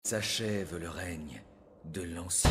S'achève le règne de l'ancien.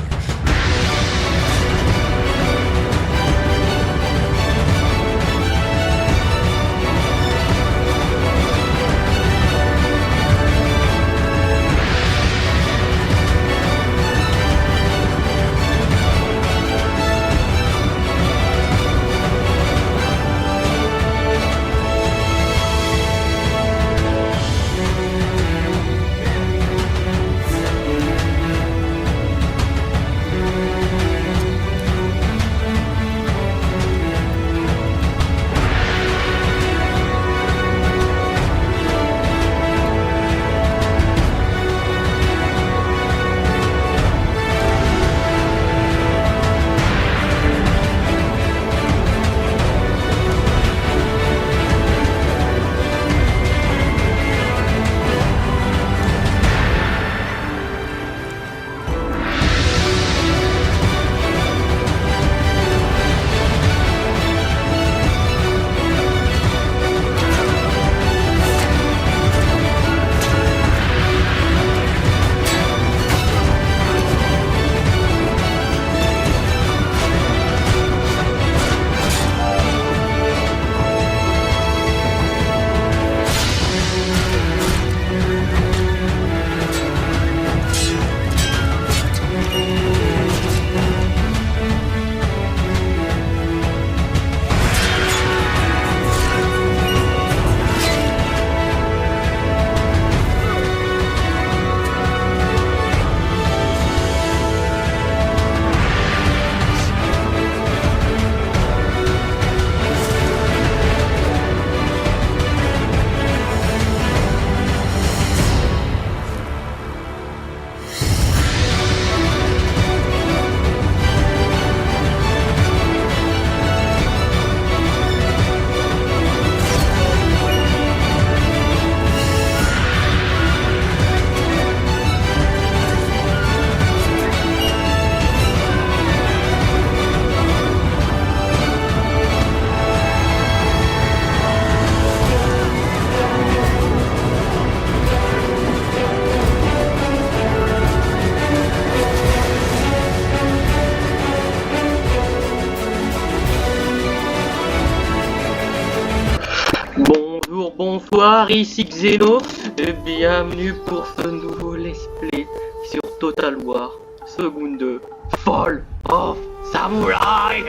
Bonjour, bonsoir, ici Xeno, et bienvenue pour ce nouveau let's play sur Total War Shogun 2 Fall of Samurai.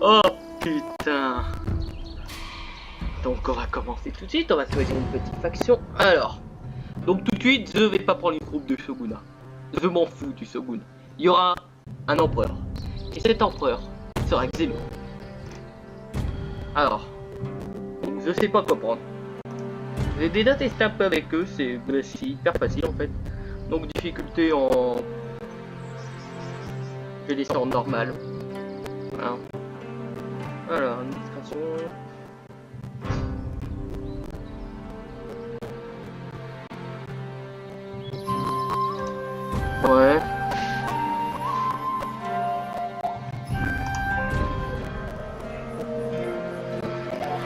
Oh putain. Donc on va commencer tout de suite, on va choisir une petite faction. Alors, donc tout de suite, je vais pas prendre une troupe de Shogunat. Je m'en fous du Shogun. Il y aura un empereur. Et cet empereur sera Xeno. Alors, je sais pas quoi prendre. J'ai déjà testé un peu avec eux, c'est hyper facile en fait. Donc difficulté en... Je vais laisser en normal. Voilà. Voilà, administration... Ouais.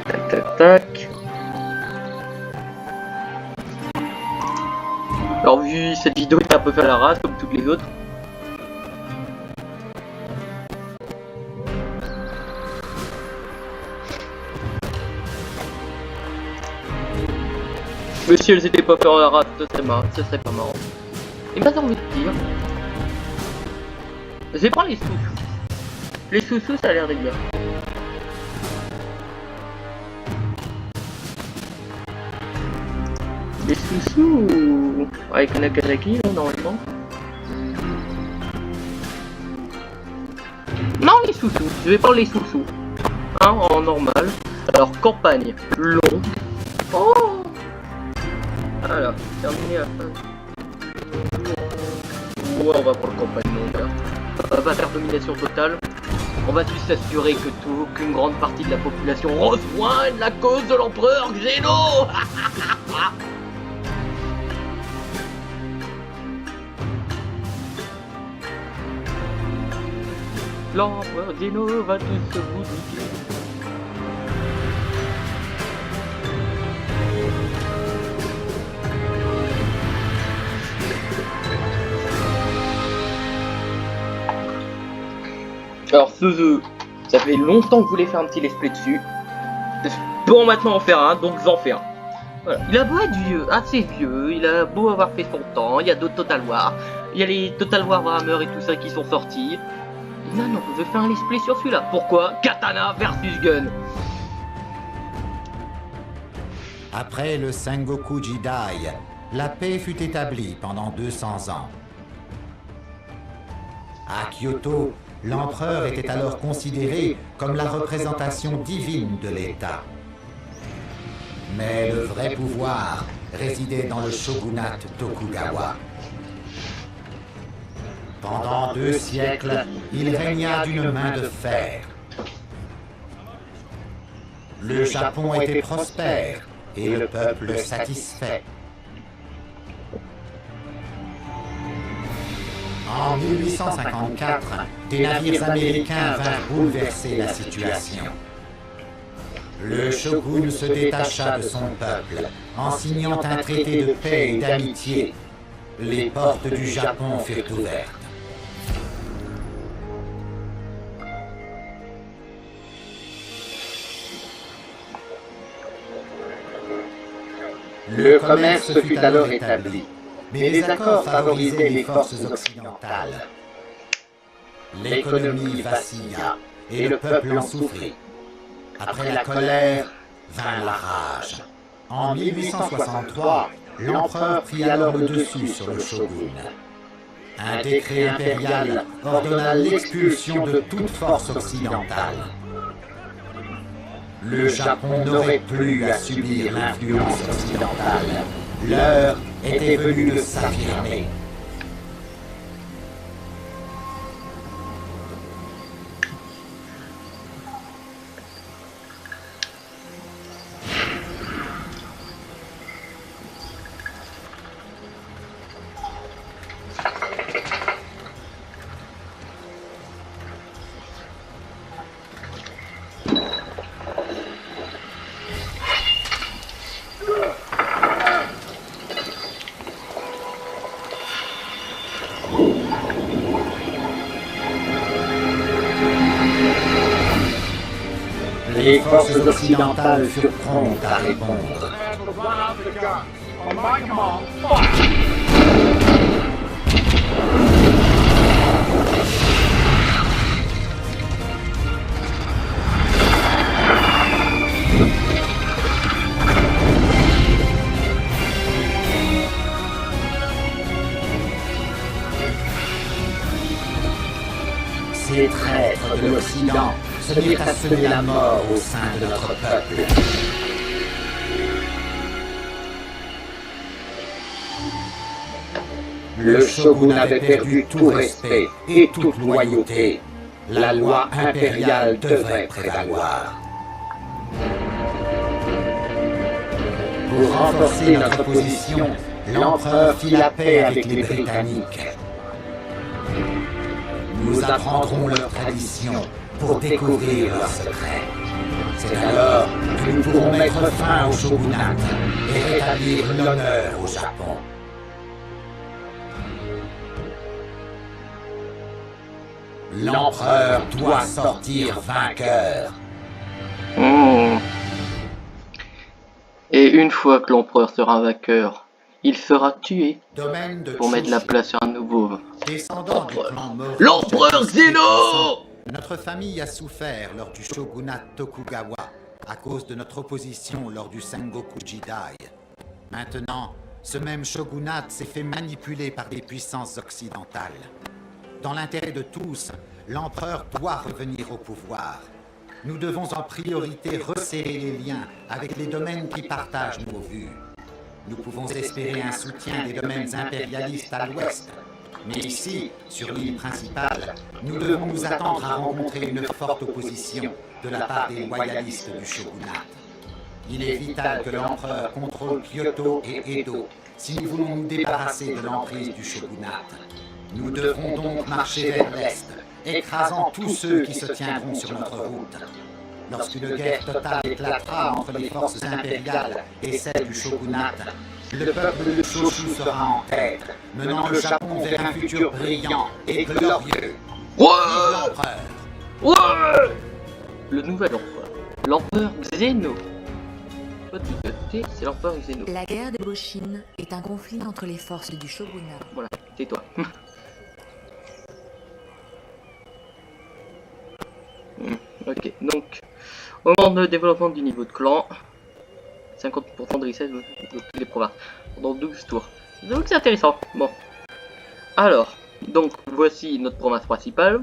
Tac tac tac. Alors vu cette vidéo est un peu fait à la race comme toutes les autres. Mais si elles étaient pas fait à la race, ce serait pas marrant. Et m'a envie de dire. Je vais prendre les sous-sous. Les sous-sous ça a l'air d'être bien. Les sous-sous avec Nagasaki là normalement. Non les sous-sous, je vais prendre les sous-sous. Hein, en normal. Alors campagne longue. Oh voilà, terminé à fin. Ouais, on va prendre campagne longue. On va pas faire domination totale. On va juste s'assurer que qu'une grande partie de la population rejoigne la cause de l'empereur Xeno. L'empereur Xeno va tous vous niquer. Alors ce jeu, ça fait longtemps que je voulais faire un petit let's play dessus. Bon, maintenant en faire un, donc j'en fais un. Voilà. Il a beau être vieux, assez vieux, il a beau avoir fait son temps, il y a d'autres Total War, il y a les Total War Warhammer et tout ça qui sont sortis. Non, non, je fais un let's play sur celui-là. Pourquoi? Katana versus Gun. Après le Sengoku Jidai, la paix fut établie pendant 200 ans. À Kyoto, l'empereur était alors considéré comme la représentation divine de l'État. Mais le vrai pouvoir résidait dans le shogunat Tokugawa. Pendant 2 siècles, il régna d'une main de fer. Le Japon était prospère et le peuple satisfait. En 1854, des navires américains vinrent bouleverser la situation. Le shogun se détacha de son peuple en signant un traité de paix et d'amitié. Les portes du Japon furent ouvertes. Le commerce fut alors établi, mais les accords favorisaient les forces occidentales. L'économie vacilla et le peuple en souffrit. Après la colère, vint la rage. En 1863, l'empereur prit alors le dessus sur le shogun. Un décret impérial ordonna l'expulsion de toute force occidentale. Le Japon n'aurait plus à subir l'influence occidentale. L'heure était venue de s'affirmer. Les forces occidentales furent promptes à répondre. Ces traîtres de l'Occident se mirent à semer la mort au sein de notre peuple. Le shogun avait perdu tout respect et toute loyauté. La loi impériale devait prévaloir. Pour renforcer notre position, l'empereur fit la paix avec les Britanniques. Nous apprendrons leurs traditions pour découvrir leurs secrets. C'est alors que nous pourrons mettre fin au shogunat et rétablir l'honneur au Japon. L'empereur doit sortir vainqueur. Et une fois que l'empereur sera vainqueur, il sera tué Domaine de pour mettre la Chushi. place sur un nouveau. Descendant du clan Mori, L'empereur Zeno! notre famille a souffert lors du shogunat Tokugawa à cause de notre opposition lors du Sengoku Jidai. Maintenant, ce même shogunat s'est fait manipuler par des puissances occidentales. Dans l'intérêt de tous, l'empereur doit revenir au pouvoir. Nous devons en priorité resserrer les liens avec les domaines qui partagent nos vues. Nous pouvons espérer un soutien des domaines impérialistes à l'ouest. Mais ici, sur l'île principale, nous devons nous attendre à rencontrer une forte opposition de la part des loyalistes du shogunat. Il est vital que l'empereur contrôle Kyoto et Edo si nous voulons nous débarrasser de l'emprise du shogunat. Nous devrons donc marcher vers l'est, écrasant tous ceux qui se tiendront sur notre route. Lorsqu'une guerre totale éclatera entre les forces impériales et celles du shogunat, le peuple de Choshu sera en tête, menant le Japon vers un futur brillant et glorieux. Vive l'empereur! Ouais, le nouvel empereur. L'empereur Xeno. Toi, tu te tais, c'est l'empereur Xeno. La guerre de Boshin est un conflit entre les forces du shogunat. Voilà, tais-toi. Ok, donc, au moment de développement du niveau de clan, 50% de richesse de toutes les provinces, pendant 12 tours. Donc c'est intéressant. Bon. Alors, donc voici notre province principale.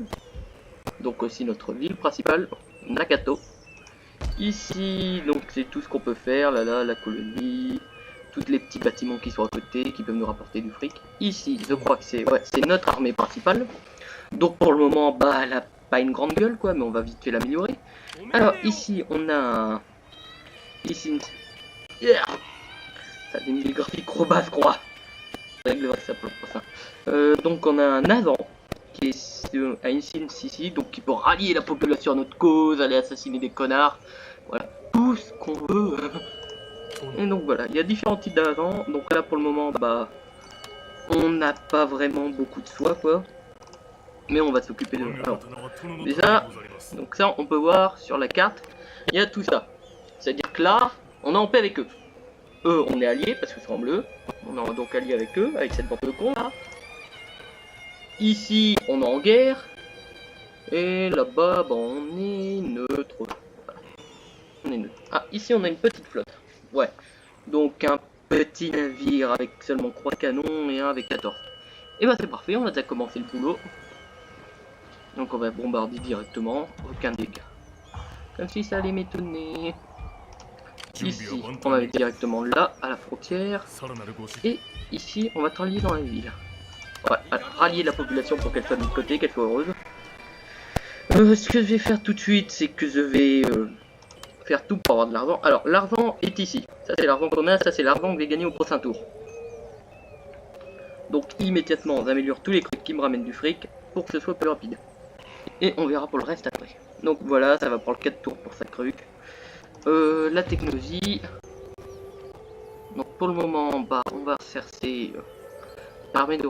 Donc aussi notre ville principale, Nagato. Ici, donc c'est tout ce qu'on peut faire, là, la colonie, tous les petits bâtiments qui sont à côté, qui peuvent nous rapporter du fric. Ici, je crois que c'est notre armée principale. Donc pour le moment, bah elle a pas une grande gueule quoi, mais on va vite fait l'améliorer. Alors ici, on a un... Ici, yeah, ça a une graphique trop basse, quoi. Ça pour le prochain. Donc on a un Navan qui est à Insigne ici, donc qui peut rallier la population à notre cause, aller assassiner des connards, voilà, tout ce qu'on veut. Et donc voilà, il y a différents types d'agents. Donc là pour le moment, bah, on n'a pas vraiment beaucoup de soie quoi, mais on va s'occuper de. Alors, déjà, donc ça, on peut voir sur la carte, il y a tout ça. C'est-à-dire que là, on est en paix avec eux. Eux, on est alliés parce que c'est en bleu. On est donc alliés avec eux, avec cette bande de cons là. Ici, on est en guerre. Et là-bas, bah, on est neutre. Voilà. On est neutre. Ah, ici, on a une petite flotte. Ouais. Donc, un petit navire avec seulement 3 canons et un avec 14. Et bah, c'est parfait, on a déjà commencé le boulot. Donc, on va bombarder directement. Aucun dégât. Comme si ça allait m'étonner. Ici, on va mettre directement là, à la frontière. Et ici, on va te rallier dans la ville. Ouais, rallier la population pour qu'elle soit de notre côté, qu'elle soit heureuse. Ce que je vais faire tout de suite, c'est que je vais faire tout pour avoir de l'argent. Alors, l'argent est ici. Ça, c'est l'argent qu'on a. Ça, c'est l'argent que je vais gagner au prochain tour. Donc, immédiatement, j'améliore tous les trucs qui me ramènent du fric pour que ce soit plus rapide. Et on verra pour le reste après. Donc, voilà, ça va prendre 4 tours pour ça truc. La technologie. Donc, pour le moment, bah, on va chercher l'armée de...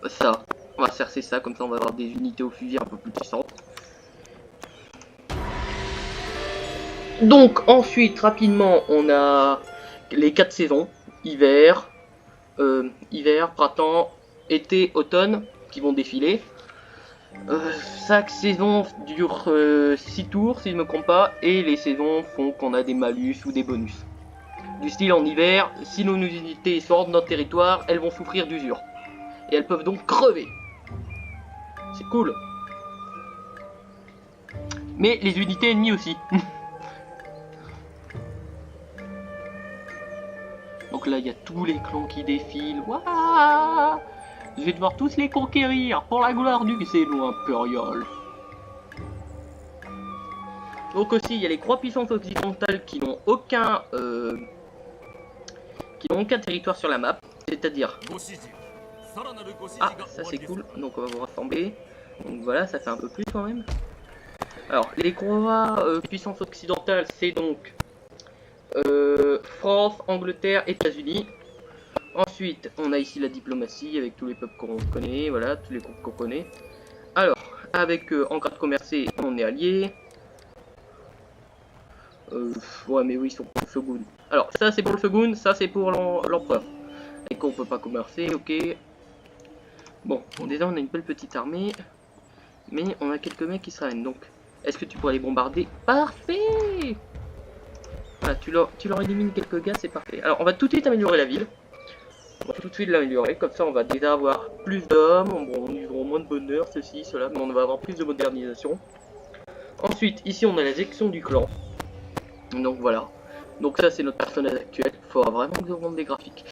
ça. On va chercher ça, comme ça on va avoir des unités au fusil un peu plus puissantes. Donc ensuite, rapidement, on a les 4 saisons. Hiver, printemps, été, automne, qui vont défiler. Chaque saison dure 6 tours, si je ne me trompe pas, et les saisons font qu'on a des malus ou des bonus. Du style en hiver, si nos unités sortent de notre territoire, elles vont souffrir d'usure. Et elles peuvent donc crever. C'est cool. Mais les unités ennemies aussi. Donc là, il y a tous les clans qui défilent. Waouh! Je vais devoir tous les conquérir pour la gloire du Xeno impérial. Donc aussi, il y a les 3 puissances occidentales qui n'ont aucun territoire sur la map. C'est-à-dire... Ah, ça c'est cool. Donc on va vous rassembler. Donc voilà, ça fait un peu plus quand même. Alors, les 3 puissances occidentales, c'est donc France, Angleterre, États-Unis. Ensuite, on a ici la diplomatie avec tous les peuples qu'on connaît, voilà, tous les groupes qu'on connaît. Alors, avec eux, en grade commercé, on est alliés. Ouais, mais oui, ils sont pour le shogun. Alors, ça c'est pour le shogun, ça c'est pour l'empereur. Et qu'on peut pas commercer, ok. Bon, déjà on a une belle petite armée. Mais on a quelques mecs qui se ramènent, donc est-ce que tu pourrais les bombarder? Parfait! Voilà, tu leur élimines quelques gars, c'est parfait. Alors on va tout de suite améliorer la ville. On va tout de suite l'améliorer, comme ça on va déjà avoir plus d'hommes, bon, ils auront moins de bonheur, ceci, cela, mais on va avoir plus de modernisation. Ensuite, ici on a la section du clan. Donc voilà. Donc ça c'est notre personnage actuel, il faudra vraiment que je monte des graphiques.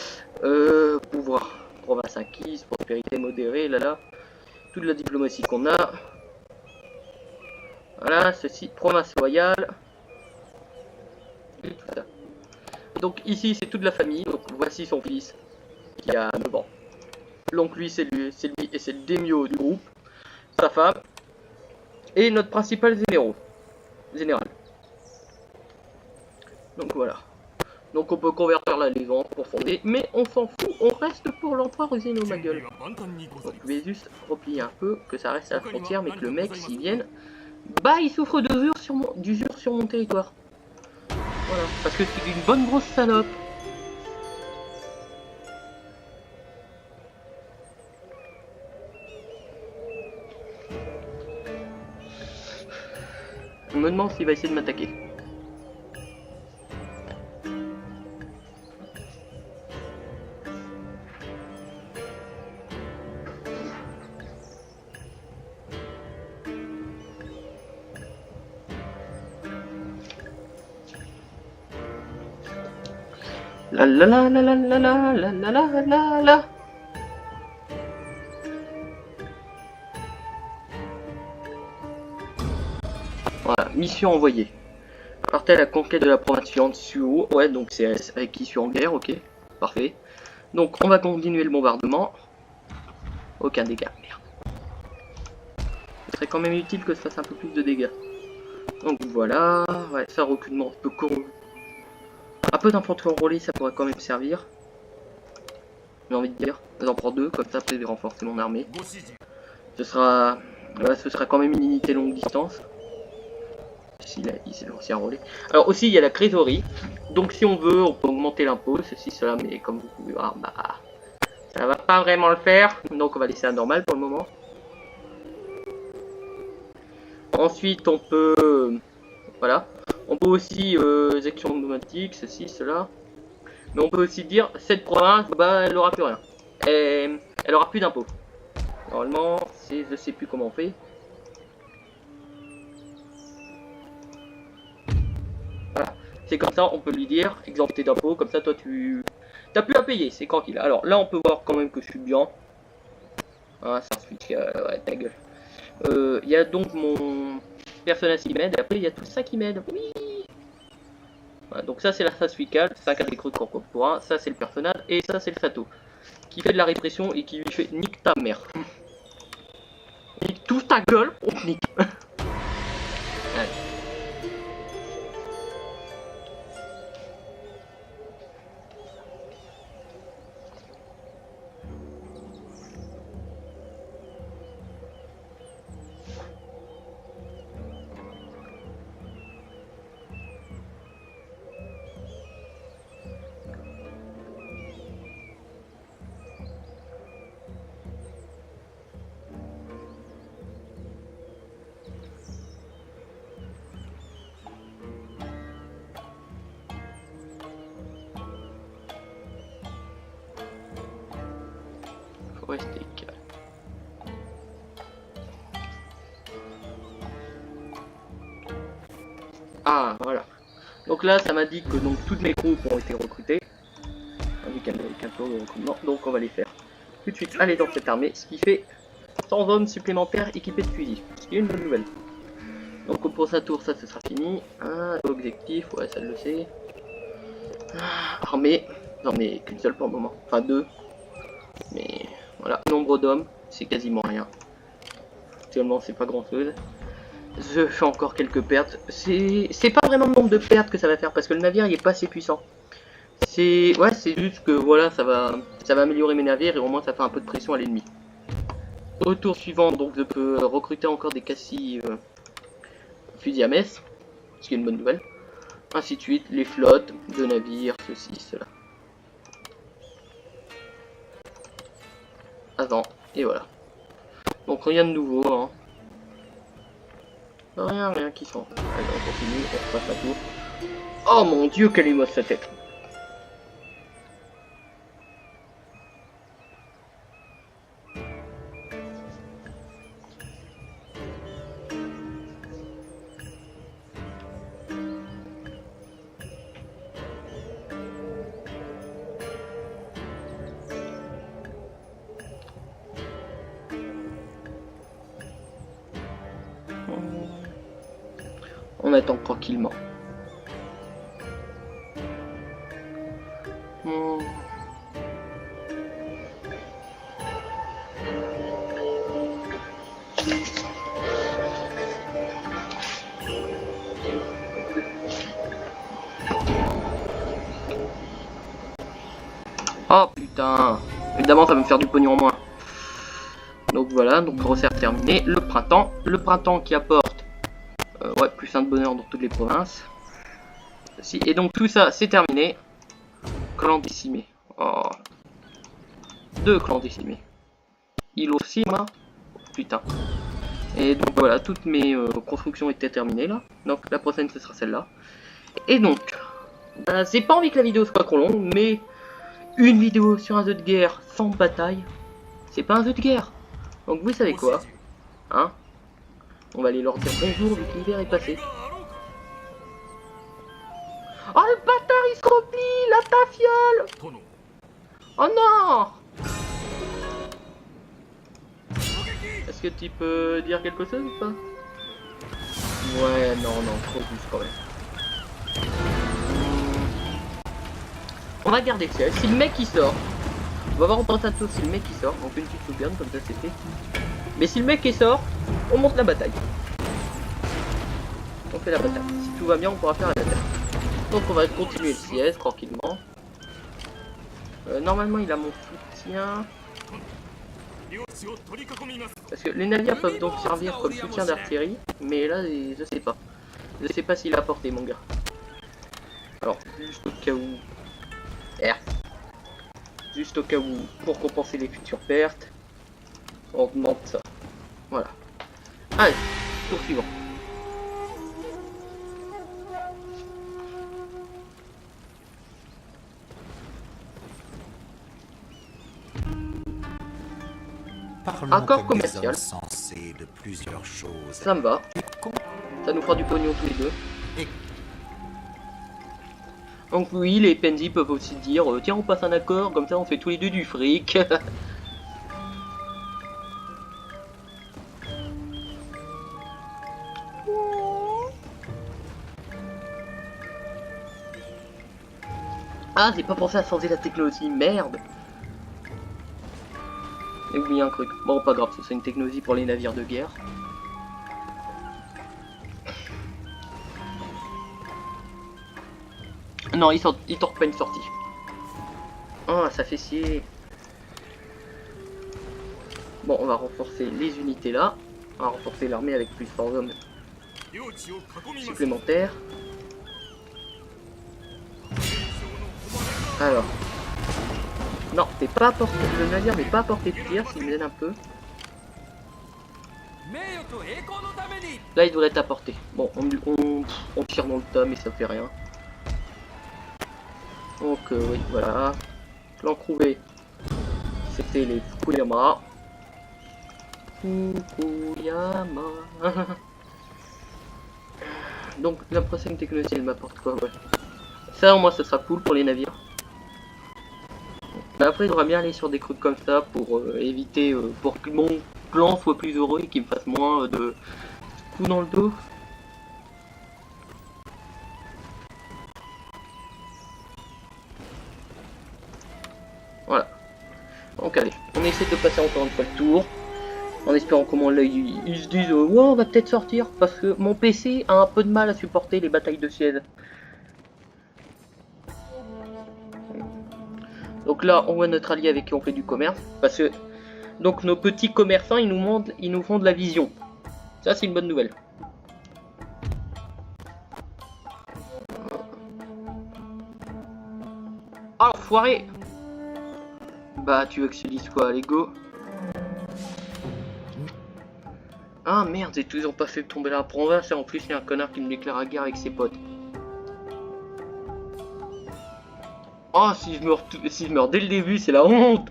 Pouvoir, province acquise, prospérité modérée, là. Toute la diplomatie qu'on a. Voilà, ceci, province loyale. Et tout ça. Donc ici c'est toute la famille, donc voici son fils qui a 9 ans. Donc lui c'est lui et c'est le daimyo du groupe. Sa femme. Et notre principal général. Donc voilà. Donc on peut convertir la liaison pour fonder, mais on s'en fout, on reste pour l'empereur Usino ma gueule. Donc je vais juste replier un peu, que ça reste à la frontière, mais que le mec s'il vienne, bah il souffre d'usure sur mon territoire. Voilà, parce que c'est une bonne grosse salope. Je me demande s'il va essayer de m'attaquer. La la la la la la la la la la la la. Voilà, mission envoyée. Partez à la conquête de la province suivante, Suo. Ouais, donc c'est avec qui je suis en guerre, ok. Parfait. Donc on va continuer le bombardement. Aucun dégât, merde. Ce serait quand même utile que je fasse un peu plus de dégâts. Donc voilà, ouais, ça reculement un peu court. Un peu d'infanterie enrôlée, ça pourrait quand même servir. J'ai envie de dire. J'en prends 2, comme ça après je vais renforcer mon armée. Ce sera quand même une unité longue distance. Si là, il s'est aussi enrôlé. Alors aussi il y a la trésorerie. Donc si on veut, on peut augmenter l'impôt, ceci, cela, mais comme vous pouvez voir, bah ça va pas vraiment le faire. Donc on va laisser à normal pour le moment. Ensuite on peut... voilà. On peut aussi actions automatiques, ceci, cela. Mais on peut aussi dire, cette province, bah elle aura plus rien. Et elle aura plus d'impôts. Normalement, je sais plus comment on fait. Voilà. C'est comme ça, on peut lui dire, exempté d'impôts, comme ça toi tu... T'as plus à payer, c'est tranquille. Alors là on peut voir quand même que je suis bien. Ah, ça switch, ouais, ta gueule. Il y a donc mon personnage qui m'aide, et après il y a tout ça qui m'aide. Oui. Voilà, donc ça c'est la phase fiscale, 5 à des creux de contemporain, ça c'est le personnage, et ça c'est le Sato. Qui fait de la répression et qui lui fait nique ta mère. Nique tout ta gueule, on te nique. Allez. Faut rester calme. Ah voilà. Donc là ça m'a dit que donc toutes mes troupes ont été recrutées. Avec un tour de recrutement. Donc on va les faire tout de suite aller dans cette armée. Ce qui fait 100 hommes supplémentaires équipés de fusils. Ce qui est une bonne nouvelle. Donc pour sa tour ça ce sera fini. Objectif, ouais ça le sait. Armée, j'en ai qu'une seule pour le moment. Enfin 2. Mais voilà, nombre d'hommes, c'est quasiment rien. Actuellement c'est pas grand chose. Je fais encore quelques pertes. C'est pas vraiment le nombre de pertes que ça va faire parce que le navire il est pas assez puissant. C'est juste que voilà, ça va améliorer mes navires et au moins ça fait un peu de pression à l'ennemi. Au tour suivant, donc je peux recruter encore des cassis fusils à messe, ce qui est une bonne nouvelle. Ainsi de suite, les flottes de navires, ceci, cela. Avant, et voilà. Donc rien de nouveau, hein. Rien qui sent. Allez, on continue, on repasse la tour. Oh mon dieu, quelle est moche sa tête. On attend tranquillement. Oh putain. Évidemment, ça va me faire du pognon en moins. Donc voilà, donc resserre terminé. Le printemps qui apporte ouais, plus 1 de bonheur dans toutes les provinces. Si, et donc tout ça, c'est terminé. Clan décimé. Oh. 2 clans décimés. Hiroshima. Putain. Et donc voilà, toutes mes constructions étaient terminées là. Donc la prochaine, ce sera celle-là. Et donc, j'ai pas envie que la vidéo soit trop longue, mais une vidéo sur un jeu de guerre sans bataille, c'est pas un jeu de guerre. Donc vous savez quoi, hein? On va aller leur dire bonjour vu que l'hiver est passé. Oh le bâtard il se replie, la tafiole. Oh non. Est-ce que tu peux dire quelque chose ou pas? Ouais, non, trop juste quand même. On va garder le ciel. Si le mec il sort, on va voir en temps tout si le mec il sort. On fait une petite sauvegarde comme ça c'est fait. Mais si le mec il sort, on monte la bataille. On fait la bataille. Si tout va bien, on pourra faire la bataille. Donc on va continuer le siège tranquillement. Normalement il a mon soutien. Parce que les navires peuvent donc servir comme soutien d'artillerie. Mais là je sais pas. Je sais pas s'il a porté mon gars. Alors juste au cas où. Juste au cas où, pour compenser les futures pertes, on augmente ça. Voilà. Allez, tour suivant. Parlons Accord comme des commercial. hommes sensés de plusieurs choses. Ça me va. Ça nous fera du pognon tous les deux. Et Donc oui, les PNJ peuvent aussi dire tiens on passe un accord, comme ça on fait tous les deux du fric. Ah j'ai pas pensé à changer la technologie, merde. J'ai oublié un truc. Bon pas grave, c'est une technologie pour les navires de guerre. Non, il torque pas une sortie. Oh, ça fait chier. Bon, on va renforcer les unités là. On va renforcer l'armée avec plus de hommes supplémentaires. Alors. Non, t'es pas à portée. Le navire n'est pas à portée de tir, s'il m'aide un peu. Là, il devrait être à portée. Bon, on tire dans le tas, mais ça fait rien. Donc oui, voilà. Clan Crouvé, c'était les Fukuyama. Donc la prochaine technologie, elle m'apporte quoi? Ouais. Ça, au moins, ça sera cool pour les navires. Mais après, il faudra bien aller sur des trucs comme ça pour éviter, pour que mon clan soit plus heureux et qu'il me fasse moins de coups dans le dos. Voilà. Donc allez, on essaie de passer encore une fois le tour. En espérant comment là ils se disent ouais on va peut-être sortir. Parce que mon PC a un peu de mal à supporter les batailles de siège. Donc là on voit notre allié avec qui on fait du commerce. Parce que donc nos petits commerçants ils nous font de la vision. Ça c'est une bonne nouvelle. Alors foiré. Bah tu veux que je te dise quoi, allez go. Ah merde, j'ai toujours pas fait tomber la province et en plus il y a un connard qui me déclare la guerre avec ses potes. Oh si je meurs dès le début, c'est la honte.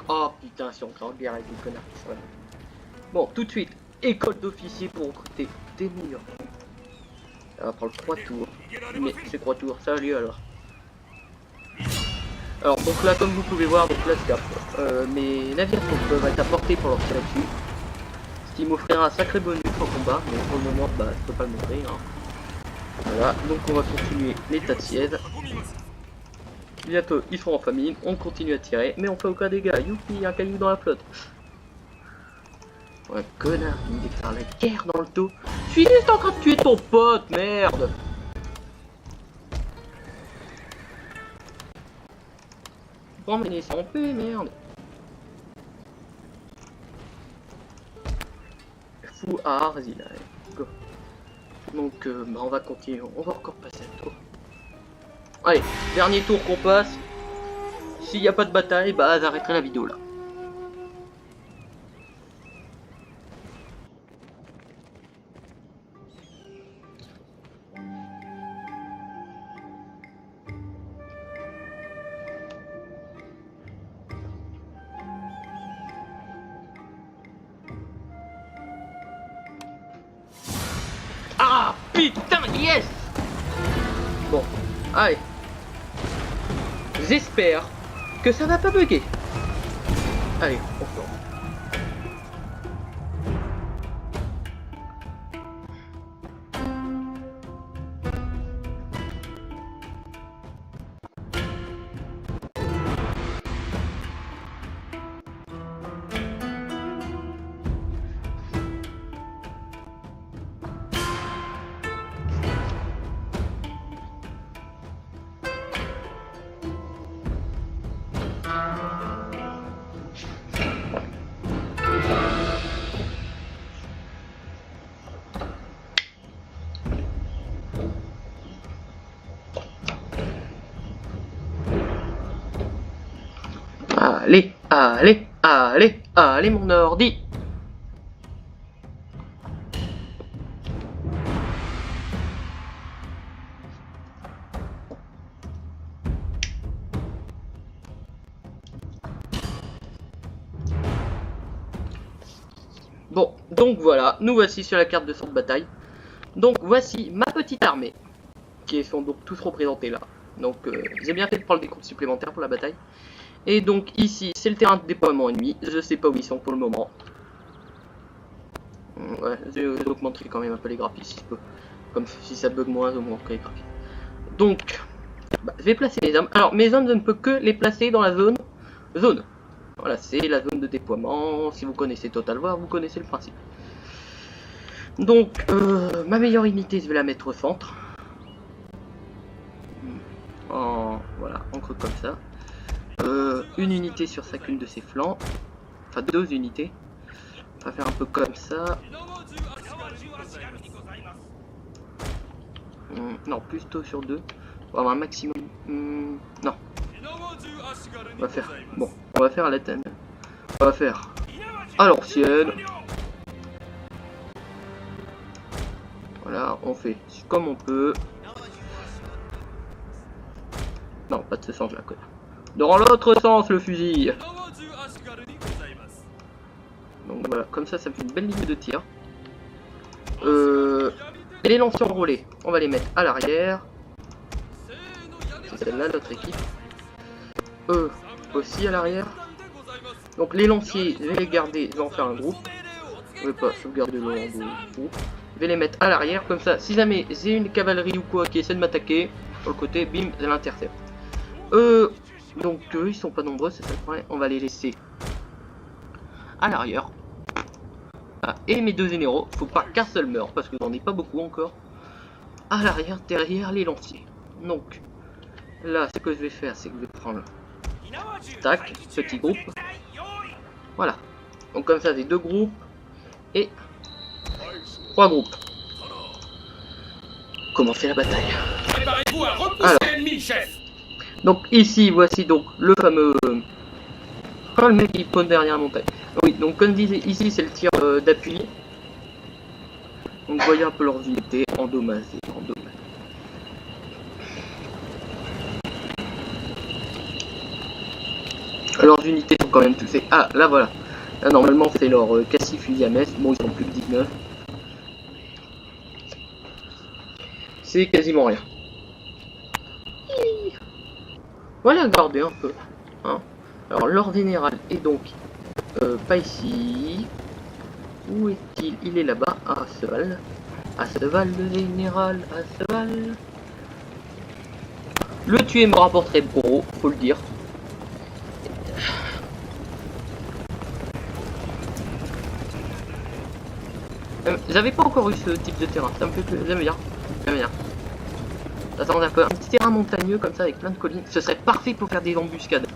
Oh putain, si on est en guerre avec des connards qui sont là. Bon, tout de suite, école d'officiers pour recruter des meilleurs. Ça va prendre 3 tours. Mais c'est 3 tours, ça a lieu alors. Alors, donc là, comme vous pouvez voir, donc là, mes navires peuvent être apportés pour leur tirer dessus. Ce qui m'offrira un sacré bonus en combat, mais pour le moment, bah, je peux pas le montrer. Hein. Voilà, donc on va continuer l'état de siège. Bientôt, ils seront en famine, on continue à tirer, mais on fait aucun dégât. Youpi, un caillou dans la flotte. Ouais, connard, il me déclare la guerre dans le dos. Je suis juste en train de tuer ton pote, merde. Prends mes laisser en paix, merde. Fou à Arzi, là. Go. Donc, bah, on va continuer. On va encore passer un tour. Allez, dernier tour qu'on passe. S'il n'y a pas de bataille, bah, j'arrêterai la vidéo là. Ah putain, yes. Bon, allez. J'espère que ça va pas bugger. Allez, on sort. Allez, allez, allez, allez mon ordi. Bon, donc voilà, nous voici sur la carte de champ de bataille. Donc voici ma petite armée, qui sont donc tous représentés là. Donc j'ai bien fait de prendre des comptes supplémentaires pour la bataille. Et donc ici, c'est le terrain de déploiement ennemi. Je sais pas où ils sont pour le moment. Ouais, j'augmenterai quand même un peu les graphismes si je peux. Comme si ça bug moins, j'augmenterai les graphismes. Donc, bah, je vais placer les hommes. Alors, mes hommes, je ne peux que les placer dans la zone. Voilà, c'est la zone de déploiement. Si vous connaissez Total War, vous connaissez le principe. Donc, ma meilleure unité, je vais la mettre au centre. Voilà, en creux comme ça. Une unité sur chacune de ses flancs. Enfin, 2 unités. On va faire un peu comme ça. Non, plutôt sur 2. On va avoir un maximum. Non. On va faire. Bon, on va faire à la tête. On va faire à l'ancienne. Voilà, on fait comme on peut. Non, pas de ce sens là, quoi. Dans l'autre sens, le fusil. Donc voilà, comme ça, ça fait une belle ligne de tir. Et les lanciers enrôlés, on va les mettre à l'arrière. C'est celle-là, notre équipe. Eux aussi à l'arrière. Donc les lanciers, je vais les garder, je vais en faire un groupe. Je vais pas sauvegarder le groupe. Je vais les mettre à l'arrière, comme ça, si jamais j'ai une cavalerie ou quoi qui essaie de m'attaquer, sur le côté, bim, je l'intercepte. Donc ils sont pas nombreux, c'est ça le problème. On va les laisser à l'arrière. Ah, et mes 2 généraux, faut pas qu'un seul meure, parce que j'en ai pas beaucoup encore. À l'arrière, derrière les lanciers. Donc, là, ce que je vais faire, c'est que je vais prendre... Tac, petit groupe. Voilà. Donc comme ça, j'ai 2 groupes. Et 3 groupes. Commencer la bataille. Préparez-vous à repousser l'ennemi, chef. Donc ici, voici donc le fameux... Oh, le mec il pose derrière la montagne. Oui, donc comme je disais, ici c'est le tir d'appui. Donc vous voyez un peu leurs unités endommagées. Leurs unités sont quand même touchées. Ah, là voilà. Là normalement c'est leur cassis fusil à messe. Bon, ils sont plus que 19. C'est quasiment rien. Voilà, regardez un peu. Hein. Alors leur général est donc pas ici. Où est-il? Il est là-bas, à cheval. À cheval le général, à cheval. Le tuer me rapporterait gros, faut le dire. J'avais pas encore eu ce type de terrain, ça me fait plaisir, j'aime bien. J'aime bien. Attends, un petit terrain montagneux comme ça avec plein de collines, ce serait parfait pour faire des embuscades.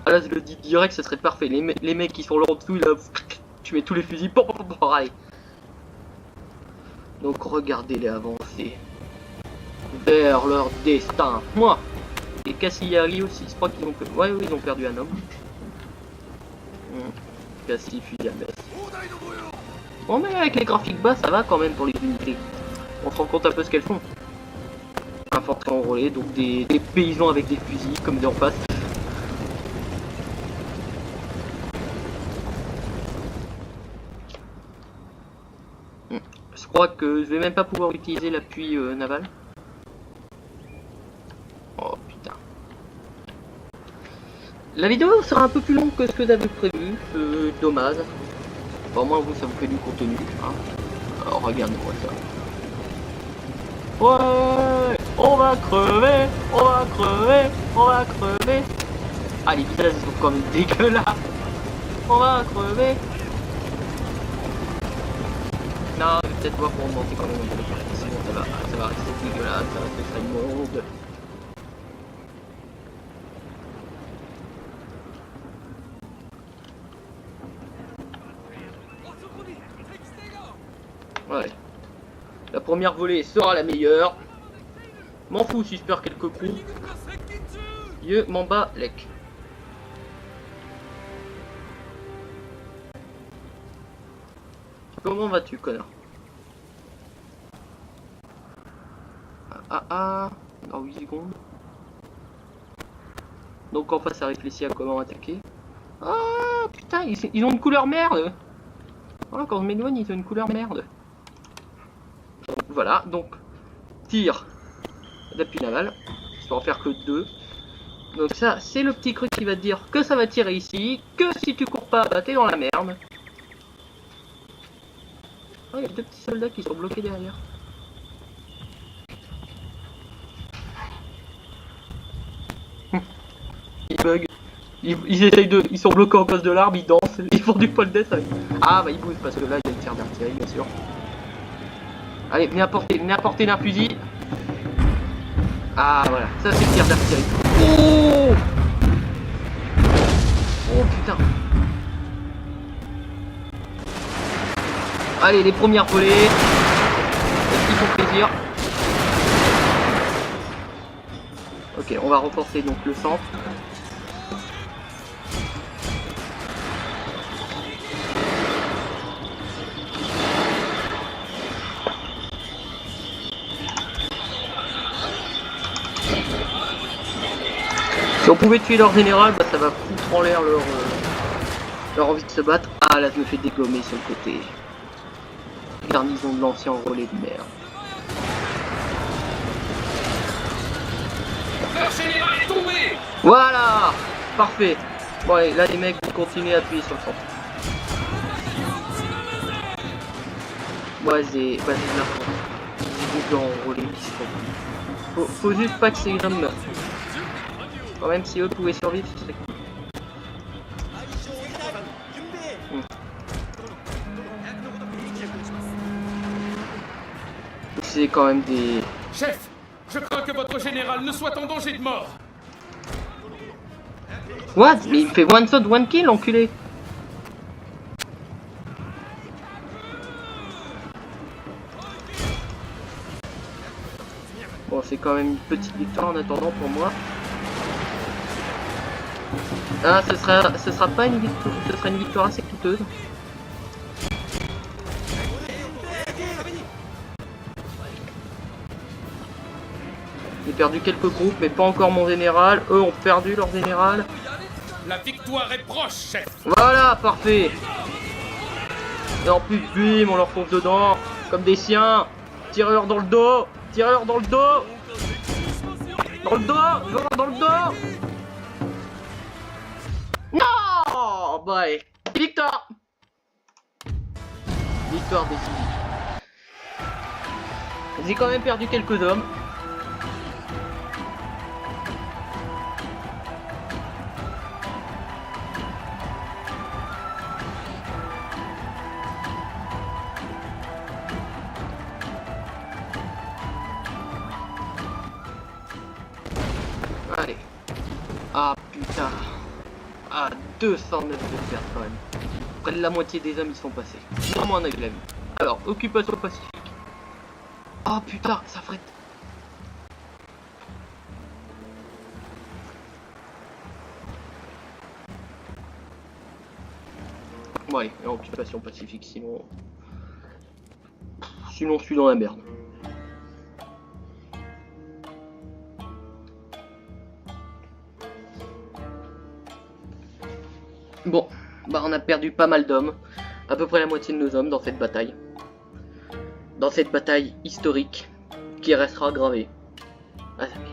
Ah là je le dis direct, ce serait parfait. Les mecs qui sont là en dessous, là, tu mets tous les fusils, allez. Donc regardez-les avancer vers leur destin. Moi et Cassiari aussi, je crois qu'ils ont perdu. Ouais, oui, ils ont perdu un homme. Cassi, fusil à baisse. Bon, mais avec les graphiques bas, ça va quand même pour les unités. On se rend compte un peu ce qu'elles font. Infanterie enrôlée, donc des paysans avec des fusils, comme des en face. Je crois que je vais même pas pouvoir utiliser l'appui naval. Oh putain. La vidéo sera un peu plus longue que ce que j'avais prévu, dommage. Bon, au moins vous, ça vous fait du contenu. Hein. Alors regardez-moi ça. Ouais, on va crever, on va crever, on va crever. Ah, les visages ils sont quand même dégueulasses. On va crever. Non, je vais peut-être voir pour augmenter quand même un peu. Sinon ça va rester dégueulasse, ça va rester très monde. Ouais. La première volée sera la meilleure. M'en fous si je perds quelques coups. Yeux m'en bats lec. Comment vas-tu, connard? Dans 8 secondes. Donc en face ça réfléchit à comment attaquer. Ah putain, ils ont une couleur merde. Voilà, quand on m'éloigne, ils ont une couleur merde. Donc, voilà, donc tir d'appui naval. Je peux en faire que 2. Donc ça, c'est le petit truc qui va te dire que ça va tirer ici, que si tu cours pas, bah t'es dans la merde. Oh, il y a 2 petits soldats qui sont bloqués derrière. Ils bug. Ils essayent de. Ils sont bloqués en cause de l'arbre, ils dansent, ils font du pole death avec. Ah bah ils bougent parce que là il y a une tir d'artillerie bien sûr. Allez, venez apporter d'un fusil. Ah voilà, ça c'est le tir d'artillerie. Oh, oh putain. Allez, les premières volées. Ils font plaisir. Ok, on va renforcer donc le centre. Si on pouvait tuer leur général, bah ça va foutre en l'air leur envie de se battre. Ah là je me fais dégommer sur le côté. Garnison de l'ancien relais de mer. Leur général est tombé. Voilà. Parfait. Bon allez, là les mecs vont continuer à appuyer sur le centre. Ouais j'ai de la force. J'ai des gens enrôlés qui se font. Faut juste pas que ces hommes meurent. Quand même si eux pouvaient survivre, ce serait cool. C'est quand même des... Chef, je crains que votre général ne soit en danger de mort. What? Mais il me fait one shot, one kill, enculé. Bon, c'est quand même une petite victoire en attendant pour moi. Ah, ce sera pas une victoire, ce sera une victoire assez coûteuse. J'ai perdu quelques groupes, mais pas encore mon général. Eux ont perdu leur général. La victoire est proche, chef. Voilà, parfait. Et en plus, bim, on leur fonce dedans, comme des chiens. Tireur dans le dos, tireur dans le dos. Dans le dos, genre dans le dos. Non, bye. Victoire. Victoire décisive. J'ai quand même perdu quelques hommes. Allez. Ah putain. Ah, 209 de perte quand même. Près de la moitié des hommes y sont passés. Vraiment on a eu la vie. Alors, occupation pacifique. Ah putain, ça frette. Bon allez, occupation pacifique, sinon... Sinon je suis dans la merde. Bon, bah on a perdu pas mal d'hommes. À peu près la moitié de nos hommes dans cette bataille. Dans cette bataille historique qui restera gravée à jamais.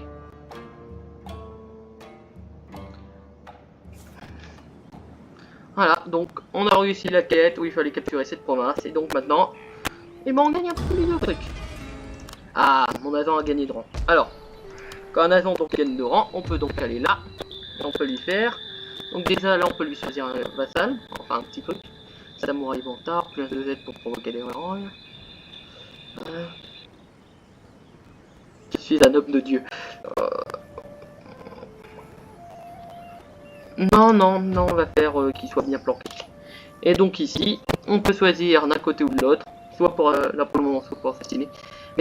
Voilà, donc on a réussi la quête où il fallait capturer cette province. Et donc maintenant, et ben on gagne un peu plus de trucs. Ah, mon agent a gagné de rang. Alors, quand un agent donc gagne de rang, on peut donc aller là. Et on peut lui faire. Donc déjà là on peut lui choisir un vassal. Enfin un petit truc. Samouraï vantard, plus de Z pour provoquer des rôles. Je suis un homme de Dieu. Non, on va faire qu'il soit bien planqué. Et donc ici, on peut choisir d'un côté ou de l'autre, soit pour là pour le moment, soit pour assassiner.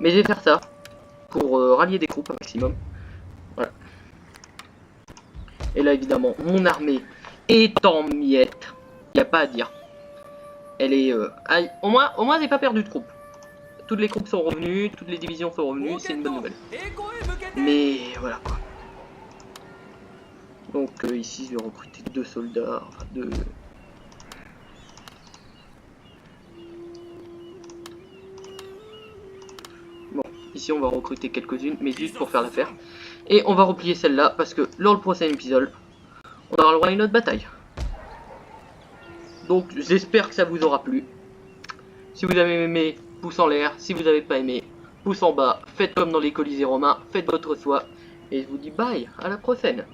Mais je vais faire ça pour rallier des troupes un maximum. Voilà. Et là évidemment, mon armée est en miettes. Il n'y a pas à dire. Elle est au moins j'ai pas perdu de troupes. Toutes les troupes sont revenues, toutes les divisions sont revenues, c'est une bonne nouvelle. Mais voilà quoi. Donc ici je vais recruter 2 soldats, enfin 2... Bon, ici on va recruter quelques-unes, mais juste pour faire l'affaire. Et on va replier celle-là, parce que lors du prochain épisode, on aura le droit à une autre bataille. Donc j'espère que ça vous aura plu. Si vous avez aimé, pouce en l'air. Si vous n'avez pas aimé, pouce en bas. Faites comme dans les Colisées romains, faites votre choix. Et je vous dis bye, à la prochaine.